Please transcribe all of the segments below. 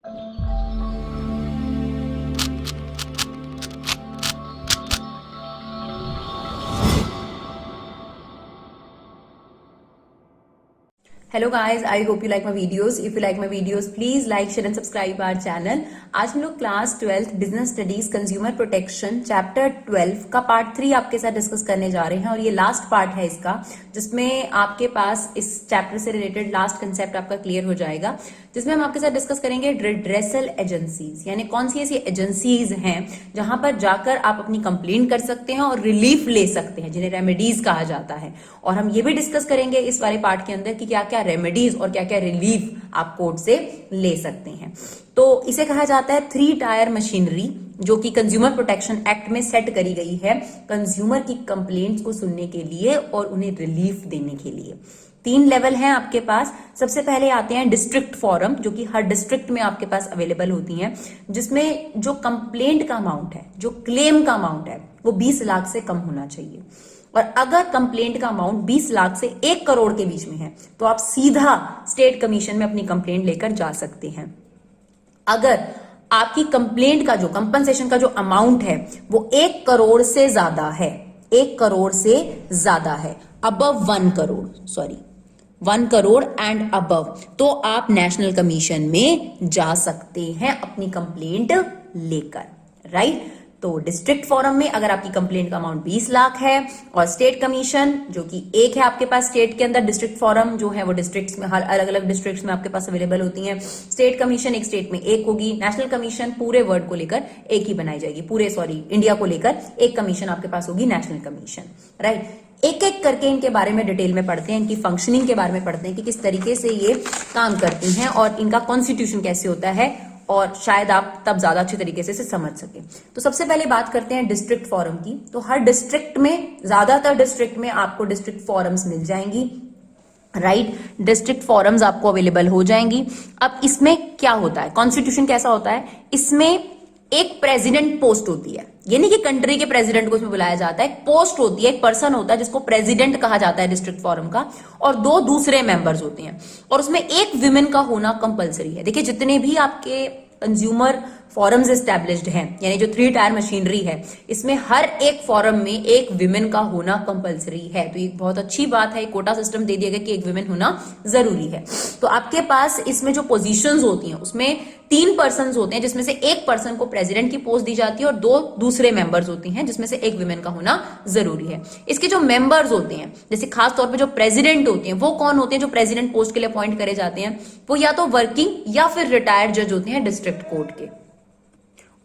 Hello guys, I hope you like my videos. If you like my videos please like share and subscribe our channel. आज हम लोग class 12th business studies consumer protection chapter 12 का part 3 आपके साथ discuss करने जा रहे हैं और ये लास्ट पार्ट है इसका, जिसमें आपके पास इस चैप्टर से रिलेटेड लास्ट कंसेप्ट आपका क्लियर हो जाएगा, जिसमें हम आपके साथ डिस्कस करेंगे रिड्रेसल एजेंसीज, यानी कौन सी ऐसी एजेंसीज हैं जहां पर जाकर आप अपनी कंप्लेंट कर सकते हैं और रिलीफ ले सकते हैं, जिन्हें रेमेडीज कहा जाता है. और हम ये भी डिस्कस करेंगे इस वाले पार्ट के अंदर कि क्या क्या रेमेडीज और क्या क्या रिलीफ आप कोर्ट से ले सकते हैं. तो इसे कहा जाता है 3 टायर मशीनरी, जो कि कंज्यूमर प्रोटेक्शन एक्ट में सेट करी गई है कंज्यूमर की कंप्लेंट्स को सुनने के लिए और उन्हें रिलीफ देने के लिए. 3 लेवल हैं आपके पास. सबसे पहले आते हैं डिस्ट्रिक्ट फोरम, जो कि हर डिस्ट्रिक्ट में आपके पास अवेलेबल होती हैं, जिसमें जो कंप्लेंट का अमाउंट है, जो क्लेम का अमाउंट है, वो 20 लाख से कम होना चाहिए. और अगर कंप्लेंट का अमाउंट 20 लाख से 1 करोड़ के बीच में है तो आप सीधा स्टेट कमीशन में अपनी कंप्लेंट लेकर जा सकते हैं. अगर आपकी कंप्लेंट का जो कंपनसेशन का जो अमाउंट है वो 1 करोड़ से ज्यादा है, 1 करोड़ से ज्यादा है, above 1 crore, sorry 1 crore and above, तो आप नेशनल कमीशन में जा सकते हैं अपनी कंप्लेंट लेकर. राइट. तो डिस्ट्रिक्ट फोरम में अगर आपकी कंप्लेंट का अमाउंट 20 लाख है, और स्टेट कमीशन जो कि एक है आपके पास स्टेट के अंदर, डिस्ट्रिक्ट फोरम जो है वो डिस्ट्रिक्ट्स में, हर अलग अलग डिस्ट्रिक्ट्स में आपके पास अवेलेबल होती हैं. स्टेट कमीशन एक स्टेट में एक होगी, नेशनल कमीशन पूरे वर्ल्ड को लेकर एक ही बनाई जाएगी, पूरे इंडिया को लेकर एक कमीशन आपके पास होगी, नेशनल कमीशन. राइट. एक एक करके इनके बारे में डिटेल में पढ़ते हैं, इनकी फंक्शनिंग के बारे में पढ़ते हैं कि किस तरीके से ये काम करती हैं और इनका कॉन्स्टिट्यूशन कैसे होता है, और शायद आप तब ज्यादा अच्छे तरीके से समझ सके. तो सबसे पहले बात करते हैं डिस्ट्रिक्ट फोरम की. तो हर डिस्ट्रिक्ट में, ज्यादातर डिस्ट्रिक्ट में आपको डिस्ट्रिक्ट फोरम्स मिल जाएंगी. राइट. डिस्ट्रिक्ट फोरम्स आपको अवेलेबल हो जाएंगी. अब इसमें क्या होता है, कॉन्स्टिट्यूशन कैसा होता है, इसमें एक प्रेसिडेंट पोस्ट होती है, यानी कि कंट्री के प्रेसिडेंट को इसमें बुलाया जाता है. एक पोस्ट होती है, एक पर्सन होता है जिसको प्रेसिडेंट कहा जाता है डिस्ट्रिक्ट फोरम का, और 2 दूसरे मेंबर्स होते हैं, और उसमें एक विमेन का होना कंपलसरी है. देखिए, जितने भी आपके कंज्यूमर फोरम्स एस्टैब्लिश्ड हैं, यानी जो 3 टायर मशीनरी है, इसमें हर एक फोरम में एक विमेन का होना कंपलसरी है. तो ये बहुत अच्छी बात है, कोटा सिस्टम दे दिया गया कि एक विमेन होना जरूरी है. तो आपके पास इसमें जो पोजीशंस होती हैं उसमें 3 पर्सन होते हैं, जिसमें से एक पर्सन को प्रेसिडेंट की पोस्ट दी जाती है और 2 दूसरे मेंबर्स होती हैं, जिसमें से एक विमेन का होना जरूरी है. इसके जो मेंबर्स होते हैं, जैसे खास तौर पे जो प्रेसिडेंट होते हैं, वो कौन होते हैं जो प्रेसिडेंट पोस्ट के लिए अपॉइंट करे जाते हैं, वो या तो वर्किंग या फिर रिटायर्ड जज होते हैं डिस्ट्रिक्ट कोर्ट के.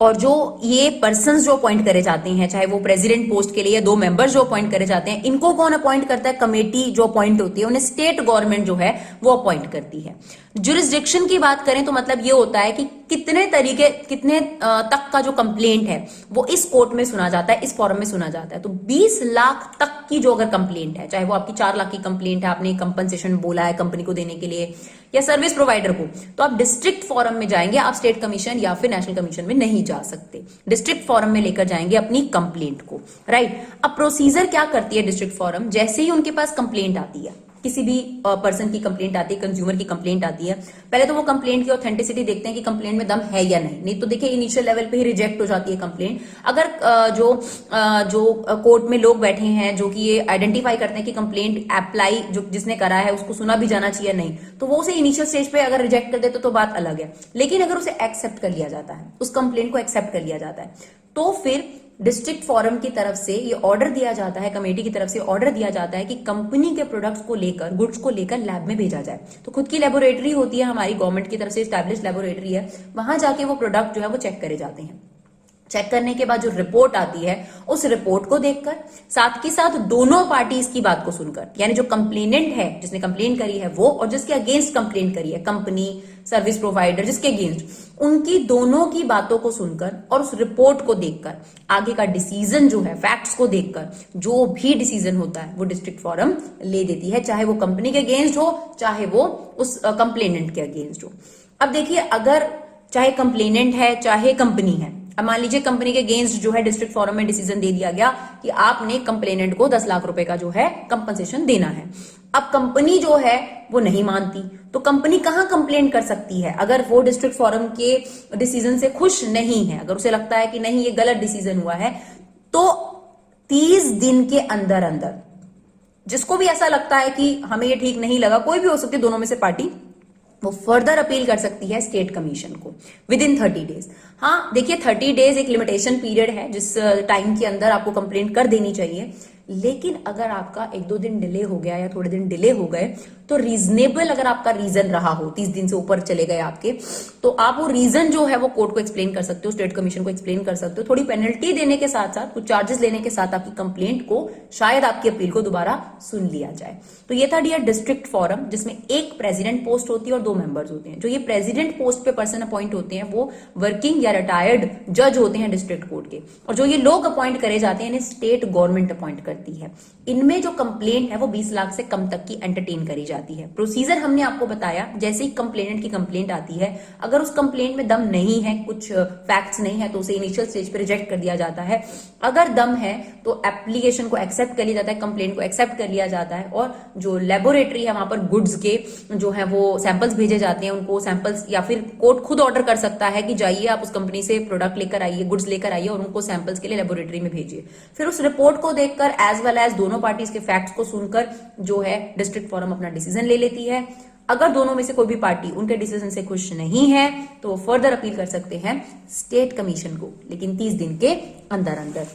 और जो ये पर्संस जो अपॉइंट करे जाते हैं, चाहे वो प्रेसिडेंट पोस्ट के लिए या 2 मेंबर्स जो अपॉइंट करे जाते हैं, इनको कौन अपॉइंट करता है, कमेटी जो अपॉइंट होती है, उन्हें स्टेट गवर्नमेंट जो है वो अपॉइंट करती है. जुरिस्डिक्शन की बात करें तो मतलब ये होता है कि कितने तक का जो कंप्लेंट है वो इस कोर्ट में सुना जाता है, इस फॉरम में सुना जाता है. तो 20 लाख तक की जो अगर कंप्लेंट है, चाहे वो आपकी 4 लाख की कंप्लेंट है, आपने कंपनसेशन बोला है कंपनी को देने के लिए या सर्विस प्रोवाइडर को, तो आप डिस्ट्रिक्ट फोरम में जाएंगे, आप स्टेट कमीशन या फिर नेशनल कमीशन में नहीं जा सकते. डिस्ट्रिक्ट फोरम में लेकर जाएंगे अपनी कंप्लेंट को. राइट. अब प्रोसीजर क्या करती है डिस्ट्रिक्ट फोरम, जैसे ही उनके पास कंप्लेंट आती है, किसी भी पर्सन की कंप्लेंट आती है, कंज्यूमर की कंप्लेंट आती है, पहले तो वो कंप्लेंट की ऑथेंटिसिटी देखते हैं कि कंप्लेंट में दम है या नहीं तो देखिए इनिशियल लेवल पे ही रिजेक्ट हो जाती है कंप्लेंट. अगर जो कोर्ट में लोग बैठे हैं जो कि ये आइडेंटिफाई करते हैं कि कंप्लेंट अप्लाई जो जिसने करा है उसको सुना भी जाना चाहिए नहीं, तो वो उसे इनिशियल स्टेज पे अगर रिजेक्ट कर देते तो बात अलग है. लेकिन अगर उसे एक्सेप्ट कर लिया जाता है, उस कंप्लेंट को एक्सेप्ट कर लिया जाता है, तो फिर डिस्ट्रिक्ट फोरम की तरफ से ये ऑर्डर दिया जाता है, कमेटी की तरफ से ऑर्डर दिया जाता है कि कंपनी के प्रोडक्ट्स को लेकर, गुड्स को लेकर लैब में भेजा जाए. तो खुद की लेबोरेटरी होती है, हमारी गवर्नमेंट की तरफ से एस्टैब्लिश लेबोरेटरी है, वहां जाके वो प्रोडक्ट जो है वो चेक करे जाते हैं. चेक करने के बाद जो रिपोर्ट आती है, उस रिपोर्ट को देखकर, साथ ही साथ दोनों पार्टीज की बात को सुनकर, यानी जो कंप्लेनेंट है, जिसने कंप्लेन करी है वो, और जिसके अगेंस्ट कंप्लेन करी है, कंपनी, सर्विस प्रोवाइडर, जिसके अगेंस्ट, उनकी दोनों की बातों को सुनकर और उस रिपोर्ट को देखकर आगे का डिसीजन जो है, फैक्ट्स को देखकर जो भी डिसीजन होता है वो डिस्ट्रिक्ट फोरम ले देती है, चाहे वो कंपनी के अगेंस्ट हो, चाहे वो उस कंप्लेनेंट के अगेंस्ट हो. अब देखिए, अगर चाहे कंप्लेनेंट है चाहे कंपनी है, अब मान लीजिए कंपनी के अगेंस्ट जो है डिस्ट्रिक्ट फोरम में डिसीजन दे दिया गया कि आपने कंप्लेनेंट को 10 लाख रुपए का जो है कंपनसेशन देना है, अब कंपनी जो है वो नहीं मानती, तो कंपनी कहां कंप्लेंट कर सकती है? अगर वो डिस्ट्रिक्ट फोरम के डिसीजन से खुश नहीं है, अगर उसे लगता है कि नहीं ये गलत डिसीजन हुआ है, तो 30 दिन के अंदर अंदर जिसको भी ऐसा लगता है कि हमें ये ठीक नहीं लगा, कोई भी हो सकती है दोनों में से पार्टी, वो फर्दर अपील कर सकती है स्टेट कमीशन को विद इन 30 डेज। हाँ देखिए 30 डेज एक लिमिटेशन पीरियड है जिस टाइम के अंदर आपको कंप्लेंट कर देनी चाहिए, लेकिन अगर आपका 1-2 दिन डिले हो गया या थोड़े दिन डिले हो गए, तो रीजनेबल अगर आपका रीजन रहा हो, 30 दिन से ऊपर चले गए आपके, तो आप वो रीजन जो है वो कोर्ट को एक्सप्लेन कर सकते हो, स्टेट कमीशन को एक्सप्लेन कर सकते हो, थोड़ी पेनल्टी देने के साथ साथ, कुछ चार्जेस लेने के साथ आपकी कंप्लेंट को, शायद आपकी अपील को दोबारा सुन लिया जाए। तो ये था डियर डिस्ट्रिक्ट फोरम, जिसमें एक प्रेसिडेंट पोस्ट होती है और 2 मेंबर्स होते हैं। जो ये प्रेसिडेंट पोस्ट पे पर्सन अपॉइंट होते हैं वो वर्किंग या रिटायर्ड जज होते हैं डिस्ट्रिक्ट कोर्ट के, और जो ये लोग अपॉइंट करे जाते हैं इन्हें स्टेट गवर्नमेंट अपॉइंट करती है। इनमें जो कंप्लेंट है वो 20 लाख से कम तक की एंटरटेन करी जाती है। प्रोसीजर हमने आपको बताया, जैसे ही कंप्लेनेंट की कंप्लेंट आती है, अगर उस कंप्लेंट में दम नहीं है, कुछ फैक्ट्स नहीं है, तो उसे इनिशियल स्टेज पे रिजेक्ट कर दिया जाता है। अगर दम है तो एप्लीकेशन को एक्सेप्ट कर लिया जाता है, कंप्लेंट को एक्सेप्ट कर लिया जाता है, और जो लेबोरेटरी है वहां पर गुड्स के जो है वो सैंपल्स भेजे जाते हैं, उनको सैंपल्स, या फिर कोर्ट खुद ऑर्डर कर सकता है कि जाइए आप उस कंपनी से प्रोडक्ट लेकर आइए, गुड्स लेकर आइए और उनको सैंपल्स के लिए लेबोरेटरी में भेजिए। फिर उस रिपोर्ट को देखकर एज वेल एज दोनों पार्टीज के फैक्ट्स को सुनकर जो है डिस्ट्रिक्ट फोरम अपना डिसीजन ले लेती है। अगर दोनों में से कोई भी पार्टी उनके डिसीजन से खुश नहीं है तो वो फर्दर अपील कर सकते हैं स्टेट कमीशन को, लेकिन 30 दिन के अंदर अंदर।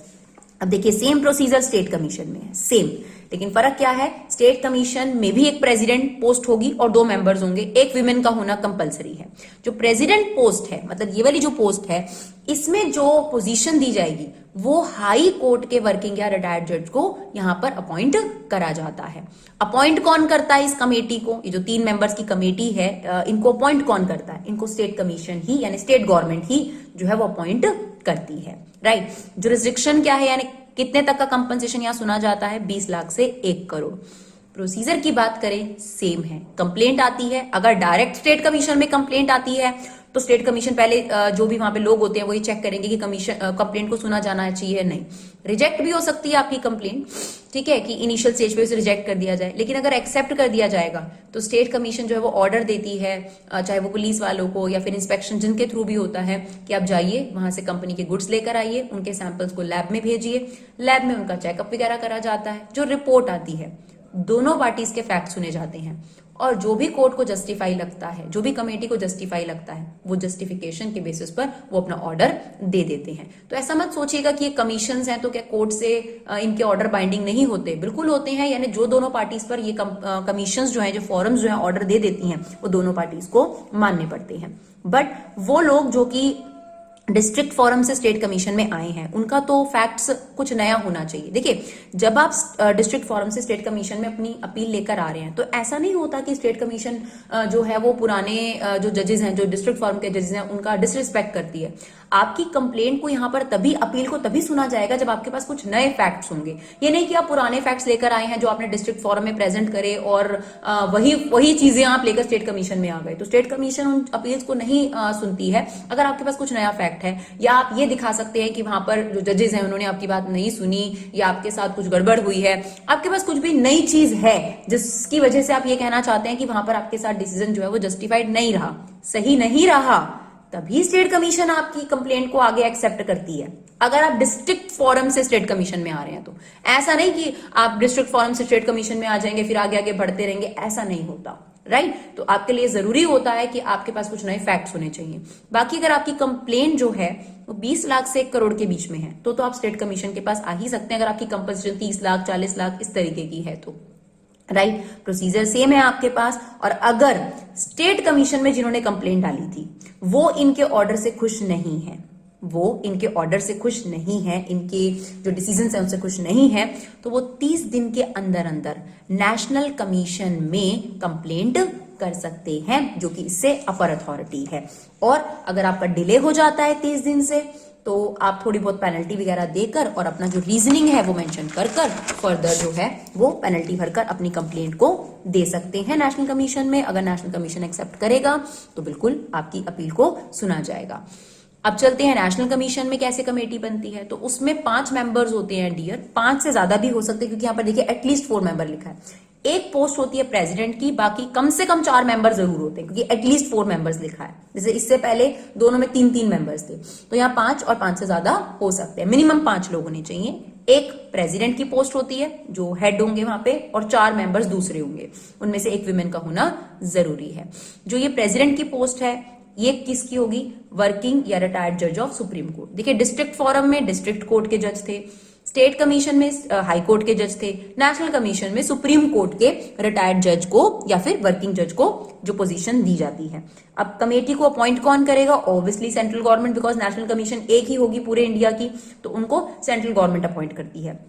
अब देखिए सेम प्रोसीजर स्टेट कमीशन में है, सेम, लेकिन फर्क क्या है? स्टेट कमीशन में भी एक प्रेसिडेंट पोस्ट होगी और 2 मेंबर्स होंगे, एक विमेन का होना कंपलसरी है। जो प्रेसिडेंट पोस्ट है, मतलब ये वाली जो पोस्ट है, इसमें जो पोजीशन दी जाएगी वो हाई कोर्ट के वर्किंग या रिटायर्ड जज को यहां पर अपॉइंट करा जाता है। अपॉइंट कौन करता है इस कमेटी को? ये जो 3 मेंबर्स की कमेटी है, इनको अपॉइंट कौन करता है? इनको स्टेट कमीशन ही, यानी स्टेट गवर्नमेंट ही जो है वो अपॉइंट करती है, राइट। जुरिस्डिक्शन क्या है, यानी कितने तक का कंपनसेशन यहां सुना जाता है? 20 लाख से 1 करोड़। प्रोसीजर की बात करें, सेम है। कंप्लेंट आती है, अगर डायरेक्ट स्टेट कमीशन में कंप्लेंट आती है तो स्टेट कमीशन पहले जो भी वहां पे लोग होते हैं वही चेक करेंगे कि कंप्लेंट को सुना जाना चाहिए, नहीं। रिजेक्ट भी हो सकती है आपकी कंप्लेंट, ठीक है, कि इनिशियल स्टेज पे उसे रिजेक्ट कर दिया जाए, लेकिन अगर एक्सेप्ट कर दिया जाएगा तो स्टेट कमीशन जो है वो ऑर्डर देती है, चाहे वो पुलिस वालों को या फिर इंस्पेक्शन जिनके थ्रू भी होता है, कि आप जाइए वहां से कंपनी के गुड्स लेकर आइए, उनके सैंपल्स को लैब में भेजिए, लैब में उनका चेकअप वगैरह करा जाता है। जो रिपोर्ट आती है, दोनों पार्टीज के फैक्ट सुने जाते हैं, और जो भी कोर्ट को जस्टिफाई लगता है, जो भी कमेटी को जस्टिफाई लगता है, वो जस्टिफिकेशन के बेसिस पर वो अपना ऑर्डर दे देते हैं। तो ऐसा मत सोचिएगा कि ये कमीशंस हैं तो क्या कोर्ट से इनके ऑर्डर बाइंडिंग नहीं होते, बिल्कुल होते हैं। यानी जो दोनों पार्टीज पर ये कमीशंस जो है, जो फॉरम्स जो है ऑर्डर दे देती हैं, वो दोनों पार्टीज को मानने पड़ते हैं। बट वो लोग जो कि डिस्ट्रिक्ट फोरम से स्टेट कमीशन में आए हैं, उनका तो फैक्ट्स कुछ नया होना चाहिए। देखिए जब आप डिस्ट्रिक्ट फोरम से स्टेट कमीशन में अपनी अपील लेकर आ रहे हैं, तो ऐसा नहीं होता कि स्टेट कमीशन जो है वो पुराने जो जजेस हैं, जो डिस्ट्रिक्ट फोरम के जजेस हैं, उनका डिसरिस्पेक्ट करती है। आपकी कंप्लेंट को यहाँ पर तभी, अपील को तभी सुना जाएगा जब आपके पास कुछ नए फैक्ट्स होंगे। ये नहीं कि आप पुराने फैक्ट्स लेकर आए हैं जो आपने डिस्ट्रिक्ट फोरम में प्रेजेंट करे और वही चीजें आप लेकर स्टेट कमीशन में आ गए, तो स्टेट कमीशन उन अपील्स को नहीं सुनती है। अगर आपके पास कुछ नया फैक्ट है, या आप ये दिखा सकते हैं कि वहां पर जो जजेस हैं उन्होंने आपकी बात नहीं सुनी, या आपके साथ कुछ गड़बड़ हुई है, आपके पास कुछ भी नई चीज है जिसकी वजह से आप ये कहना चाहते हैं कि वहां पर आपके साथ डिसीजन जो है वो जस्टिफाइड नहीं रहा, सही नहीं रहा, तभी स्टेट कमीशन आपकी कंप्लेंट को आगे एक्सेप्ट करती है। अगर आप डिस्ट्रिक्ट फोरम से स्टेट कमीशन में आ रहे हैं तो ऐसा नहीं कि आप डिस्ट्रिक्ट फोरम से स्टेट कमीशन में आ जाएंगे फिर आगे आगे बढ़ते रहेंगे, ऐसा नहीं होता, राइट। तो आपके लिए जरूरी होता है कि आपके पास कुछ नए फैक्ट्स होने चाहिए। बाकी अगर आपकी कंप्लेंट जो है वो 20 लाख से 1 करोड़ के बीच में है तो आप स्टेट कमीशन के पास आ ही सकते हैं, अगर आपकी कंपनसेशन 30 लाख 40 लाख इस तरीके की है तो, राइट। प्रोसीजर सेम है आपके पास। और अगर स्टेट कमीशन में जिन्होंने कंप्लेंट डाली थी वो इनके ऑर्डर से खुश नहीं है, वो इनके ऑर्डर से खुश नहीं है, इनके जो डिसीजंस हैं उनसे खुश नहीं है, तो वो 30 दिन के अंदर अंदर नेशनल कमीशन में कंप्लेंट कर सकते हैं, जो कि इससे अपर अथॉरिटी है। और अगर आपका डिले हो जाता है 30 दिन से तो आप थोड़ी बहुत पेनल्टी वगैरह देकर और अपना जो रीजनिंग है वो मेंशन कर फर्दर जो है वो पेनल्टी भरकर अपनी कंप्लेंट को दे सकते हैं नेशनल कमीशन में। अगर नेशनल कमीशन एक्सेप्ट करेगा तो बिल्कुल आपकी अपील को सुना जाएगा। अब चलते हैं नेशनल कमीशन में कैसे कमेटी बनती है। तो उसमें 5 मेंबर्स होते हैं डियर, 5 से ज्यादा भी हो सकते हैं क्योंकि यहाँ पर देखिए एटलीस्ट 4 मेंबर लिखा है। एक पोस्ट होती है प्रेसिडेंट की, बाकी कम से कम 4 मेंबर जरूर होते हैं, क्योंकि एटलीस्ट 4 मेंबर्स लिखा है। जैसे इससे पहले दोनों में 3-3 मेंबर्स थे, तो यहाँ 5 और 5 से ज्यादा हो सकते हैं, मिनिमम 5 लोग होने चाहिए। एक प्रेसिडेंट की पोस्ट होती है जो हेड होंगे वहां पे, और 4 मेंबर्स दूसरे होंगे, उनमें से एक विमेन का होना जरूरी है। जो ये प्रेसिडेंट की पोस्ट है ये किसकी होगी? वर्किंग या रिटायर्ड जज ऑफ सुप्रीम कोर्ट। देखिए, डिस्ट्रिक्ट फोरम में डिस्ट्रिक्ट कोर्ट के जज थे, स्टेट कमीशन में हाई कोर्ट के जज थे, नेशनल कमीशन में सुप्रीम कोर्ट के रिटायर्ड जज को या फिर वर्किंग जज को जो पोजीशन दी जाती है। अब कमेटी को अपॉइंट कौन करेगा? Obviously central government, because national commission एक ही होगी पूरे इंडिया की, तो उनको सेंट्रल गवर्नमेंट अपॉइंट करती है।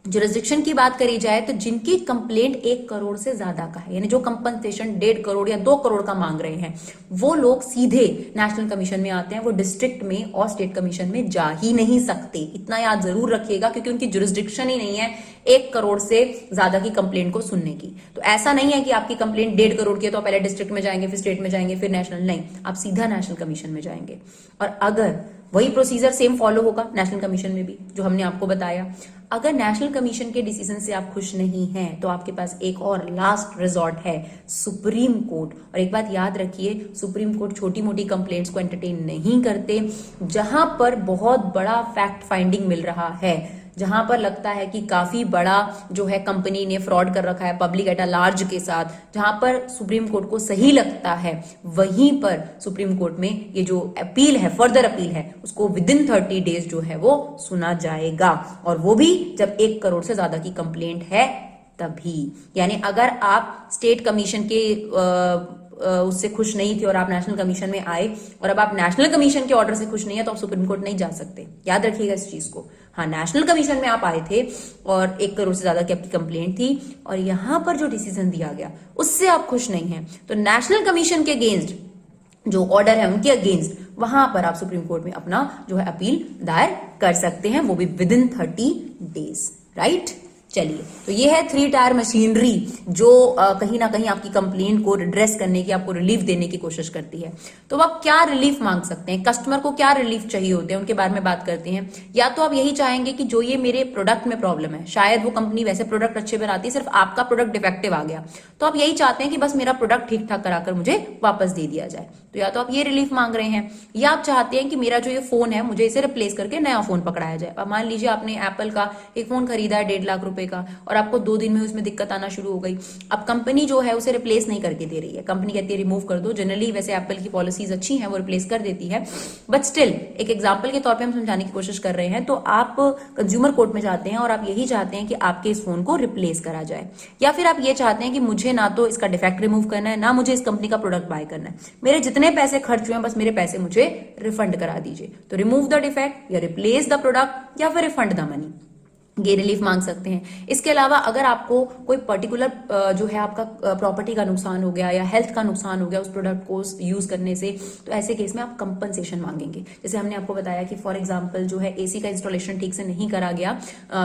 जुरिस्डिक्शन की बात करी जाए तो जिनकी कंप्लेंट 1 करोड़ से ज्यादा का है, यानी जो कंपनसेशन 1.5 करोड़ या 2 करोड़ का मांग रहे हैं, वो लोग सीधे नेशनल कमीशन में आते हैं, वो डिस्ट्रिक्ट में और स्टेट कमीशन में जा ही नहीं सकते। इतना याद जरूर रखिएगा, क्योंकि उनकी जुरिस्डिक्शन ही नहीं है 1 करोड़ से ज्यादा की कंप्लेंट को सुनने की। तो ऐसा नहीं है कि आपकी कंप्लेंट 1.5 करोड़ की है तो पहले डिस्ट्रिक्ट में जाएंगे, फिर स्टेट में जाएंगे, फिर नेशनल, नहीं, आप सीधा नेशनल कमीशन में जाएंगे। और अगर वही प्रोसीजर सेम फॉलो होगा नेशनल कमीशन में भी, जो हमने आपको बताया। अगर नेशनल कमीशन के डिसीजन से आप खुश नहीं हैं तो आपके पास एक और लास्ट रिजॉर्ट है, सुप्रीम कोर्ट। और एक बात याद रखिए, सुप्रीम कोर्ट छोटी मोटी कंप्लेंट्स को एंटरटेन नहीं करते। जहां पर बहुत बड़ा फैक्ट फाइंडिंग मिल रहा है, जहां पर लगता है कि काफी बड़ा जो है कंपनी ने फ्रॉड कर रखा है पब्लिक एट अ लार्ज के साथ, जहां पर सुप्रीम कोर्ट को सही लगता है, वहीं पर सुप्रीम कोर्ट में ये जो अपील है, फर्दर अपील है, उसको विदिन 30 डेज जो है वो सुना जाएगा। और वो भी जब 1 करोड़ से ज्यादा की कंप्लेंट है तभी। यानी अगर आप स्टेट कमीशन के उससे खुश नहीं थे और आप नेशनल कमीशन में आए, और अब आप नेशनल कमीशन के ऑर्डर से खुश नहीं है, तो आप सुप्रीम कोर्ट नहीं जा सकते। याद रखिएगा इस चीज को। हाँ, नेशनल कमीशन में आप आए थे और 1 करोड़ से ज्यादा की आपकी कंप्लेंट थी, और यहां पर जो डिसीजन दिया गया उससे आप खुश नहीं है, तो नेशनल कमीशन के अगेंस्ट जो ऑर्डर है उनके अगेंस्ट, वहां पर आप सुप्रीम कोर्ट में अपना जो है अपील दायर कर सकते हैं, वो भी विदिन 30 डेज, राइट। चलिए, तो ये है 3 टायर मशीनरी जो कहीं ना कहीं आपकी कंप्लेंट को रिड्रेस करने की, आपको रिलीफ देने की कोशिश करती है। तो आप क्या रिलीफ मांग सकते हैं, कस्टमर को क्या रिलीफ चाहिए होते हैं, उनके बारे में बात करते हैं। या तो आप यही चाहेंगे कि जो ये मेरे प्रोडक्ट में प्रॉब्लम है, शायद वो कंपनी वैसे प्रोडक्ट अच्छे बनाती है, सिर्फ आपका प्रोडक्ट डिफेक्टिव आ गया, तो आप यही चाहते हैं कि बस मेरा प्रोडक्ट ठीक ठाक कराकर मुझे वापस दे दिया जाए। तो या तो आप ये रिलीफ मांग रहे हैं, या आप चाहते हैं कि मेरा जो ये फोन है मुझे इसे रिप्लेस करके नया फोन पकड़ाया जाए। अब मान लीजिए आपने एप्पल का एक फोन खरीदा है 1.5 लाख रुपए का, और आपको 2 दिन में उसमें दिक्कत आना शुरू हो गई। अब कंपनी जो है उसे रिप्लेस नहीं करके दे रही है, कंपनी कहती है रिमूव कर दो। जनरली वैसे एप्पल की पॉलिसीज अच्छी हैं, वो रिप्लेस कर देती है, बट स्टिल एक एग्जांपल के तौर पे हम समझाने की कोशिश कर रहे हैं। तो आप कंज्यूमर कोर्ट में जाते हैं और आप यही चाहते हैं कि आपके इस फोन को रिप्लेस करा जाए, या फिर आप ये चाहते हैं कि मुझे ना तो इसका डिफेक्ट रिमूव करना है, ना मुझे इस कंपनी का प्रोडक्ट बाय करना है, मेरे जितने पैसे खर्च हुए हैं बस मेरे पैसे मुझे रिफंड करा दीजिए। तो रिमूव द डिफेक्ट, या रिप्लेस द प्रोडक्ट, या फिर रिफंड द मनी, ये रिलीफ मांग सकते हैं। इसके अलावा अगर आपको कोई पर्टिकुलर जो है आपका प्रॉपर्टी का नुकसान हो गया या हेल्थ का नुकसान हो गया उस प्रोडक्ट को यूज करने से, तो ऐसे केस में आप कंपनसेशन मांगेंगे। जैसे हमने आपको बताया कि फॉर एग्जांपल जो है एसी का इंस्टॉलेशन ठीक से नहीं करा गया,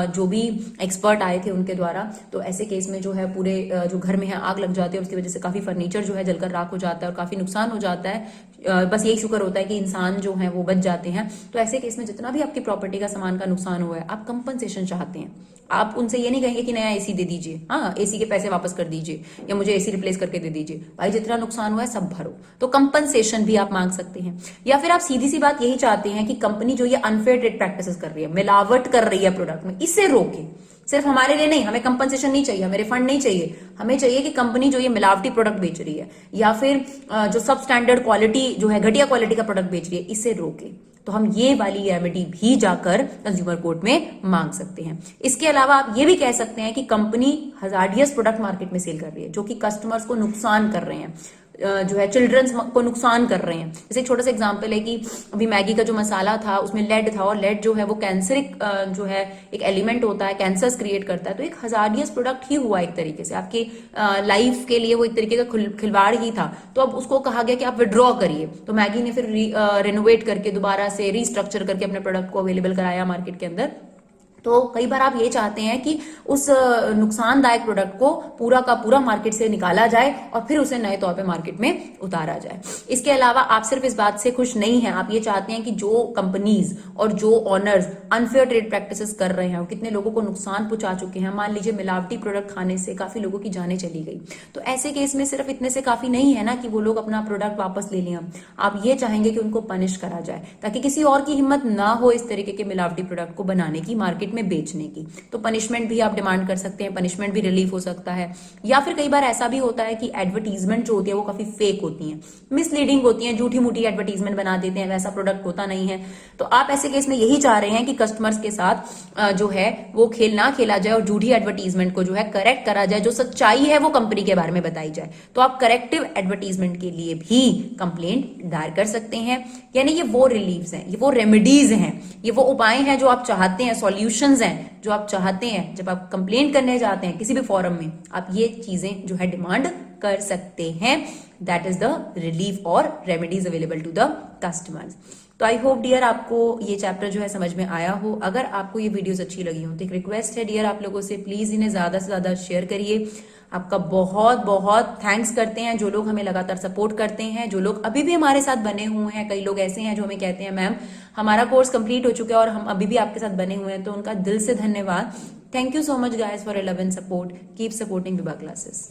जो भी एक्सपर्ट आए थे उनके द्वारा, तो ऐसे केस में जो है पूरे जो घर में है आग लग जाती है, उसकी वजह से काफी फर्नीचर जो है जलकर राख हो जाता है और काफी नुकसान हो जाता है। बस यही शुक्र होता है कि इंसान जो है वो बच जाते हैं। तो ऐसे केस में जितना भी आपकी प्रॉपर्टी का सामान का नुकसान हुआ है, आप कंपनसेशन चाहते हैं। आप उनसे ये नहीं कहेंगे कि नया एसी दे दीजिए, हाँ एसी के पैसे वापस कर दीजिए, या मुझे एसी रिप्लेस करके दे दीजिए, भाई जितना नुकसान हुआ है सब भरो। तो कंपनसेशन भी आप मांग सकते हैं। या फिर आप सीधी सी बात यही चाहते हैं कि कंपनी जो ये अनफेयर ट्रेड प्रैक्टिसेस कर रही है, मिलावट कर रही है प्रोडक्ट में, इसे रोके। सिर्फ हमारे लिए नहीं, हमें कंपनसेशन नहीं चाहिए, हमें रिफंड नहीं चाहिए, हमें चाहिए कि कंपनी जो ये मिलावटी प्रोडक्ट बेच रही है या फिर जो सब स्टैंडर्ड क्वालिटी जो है घटिया क्वालिटी का प्रोडक्ट बेच रही है, इसे रोके। तो हम ये वाली रेमेडी भी जाकर कंज्यूमर कोर्ट में मांग सकते हैं। इसके अलावा आप ये भी कह सकते हैं कि कंपनी हजार्डियस प्रोडक्ट मार्केट में सेल कर रही है, जो कि कस्टमर्स को नुकसान कर रहे हैं, जो है चिल्ड्रंस को नुकसान कर रहे हैं। जैसे एक छोटा सा एग्जांपल है कि अभी मैगी का जो मसाला था उसमें लेड था, और लेड जो है वो कैंसरिक जो है एक एलिमेंट होता है, कैंसर्स क्रिएट करता है। तो एक हजार्डियस प्रोडक्ट ही हुआ एक तरीके से, आपकी लाइफ के लिए वो एक तरीके का खिलवाड़ ही था। तो अब उसको कहा गया कि आप विड्रॉ करिए। तो मैगी ने फिर रिनोवेट करके दोबारा से रीस्ट्रक्चर करके अपने प्रोडक्ट को अवेलेबल कराया मार्केट के अंदर। तो कई बार आप ये चाहते हैं कि उस नुकसानदायक प्रोडक्ट को पूरा का पूरा मार्केट से निकाला जाए और फिर उसे नए तौर पे मार्केट में उतारा जाए। इसके अलावा आप सिर्फ इस बात से खुश नहीं हैं, आप ये चाहते हैं कि जो कंपनीज और जो ऑनर्स अनफेयर ट्रेड प्रैक्टिसेस कर रहे हैं, कितने लोगों को नुकसान पहुंचा चुके हैं। मान लीजिए मिलावटी प्रोडक्ट खाने से काफी लोगों की जानें चली गई, तो ऐसे केस में सिर्फ इतने से काफी नहीं है ना कि वो लोग अपना प्रोडक्ट वापस ले लें। आप ये चाहेंगे कि उनको पनिश करा जाए ताकि किसी और की हिम्मत ना हो इस तरीके के मिलावटी प्रोडक्ट को बनाने की, मार्केट में बेचने की। तो पनिशमेंट भी आप डिमांड कर सकते हैं, पनिशमेंट भी रिलीफ हो सकता है। या फिर कई बार ऐसा भी होता है कि एडवर्टीजमेंट जो होती है वो काफी फेक होती है, मिसलीडिंग होती है, झूठी मूठी एडवर्टीजमेंट बना देते हैं, वैसा प्रोडक्ट होता नहीं है। तो आप ऐसे केस में यही चाह रहे हैं कि कस्टमर्स के साथ जो है वो खेल ना खेला जाए और झूठी एडवर्टीजमेंट को जो है करेक्ट करा जाए, जो सच्चाई है वो कंपनी के बारे में बताई जाए। तो आप करेक्टिव एडवर्टीजमेंट के लिए भी कंप्लेंट दायर कर सकते हैं। यानी ये वो रिलीफ्स हैं, ये वो रेमेडीज हैं, ये वो उपाय हैं जो आप चाहते हैं, सॉल्यूशंस हैं जो आप चाहते हैं। जब आप कंप्लेंट करने जाते हैं किसी भी फॉरम में, आप ये चीजें जो है डिमांड कर सकते हैं। दैट इज द रिलीफ और remedies available to the customers. तो आई होप डियर आपको ये चैप्टर जो है समझ में आया हो। अगर आपको ये वीडियोस अच्छी लगी हो तो एक रिक्वेस्ट है डियर आप लोगों से, प्लीज इन्हें ज्यादा से ज्यादा शेयर करिए। आपका बहुत बहुत थैंक्स करते हैं जो लोग हमें लगातार सपोर्ट करते हैं, जो लोग अभी भी हमारे साथ बने हुए हैं। कई लोग ऐसे हैं जो हमें कहते हैं मैम हमारा कोर्स कंप्लीट हो चुका है और हम अभी भी आपके साथ बने हुए हैं, तो उनका दिल से धन्यवाद। Thank you so much guys for your love and support. Keep supporting Vibha classes.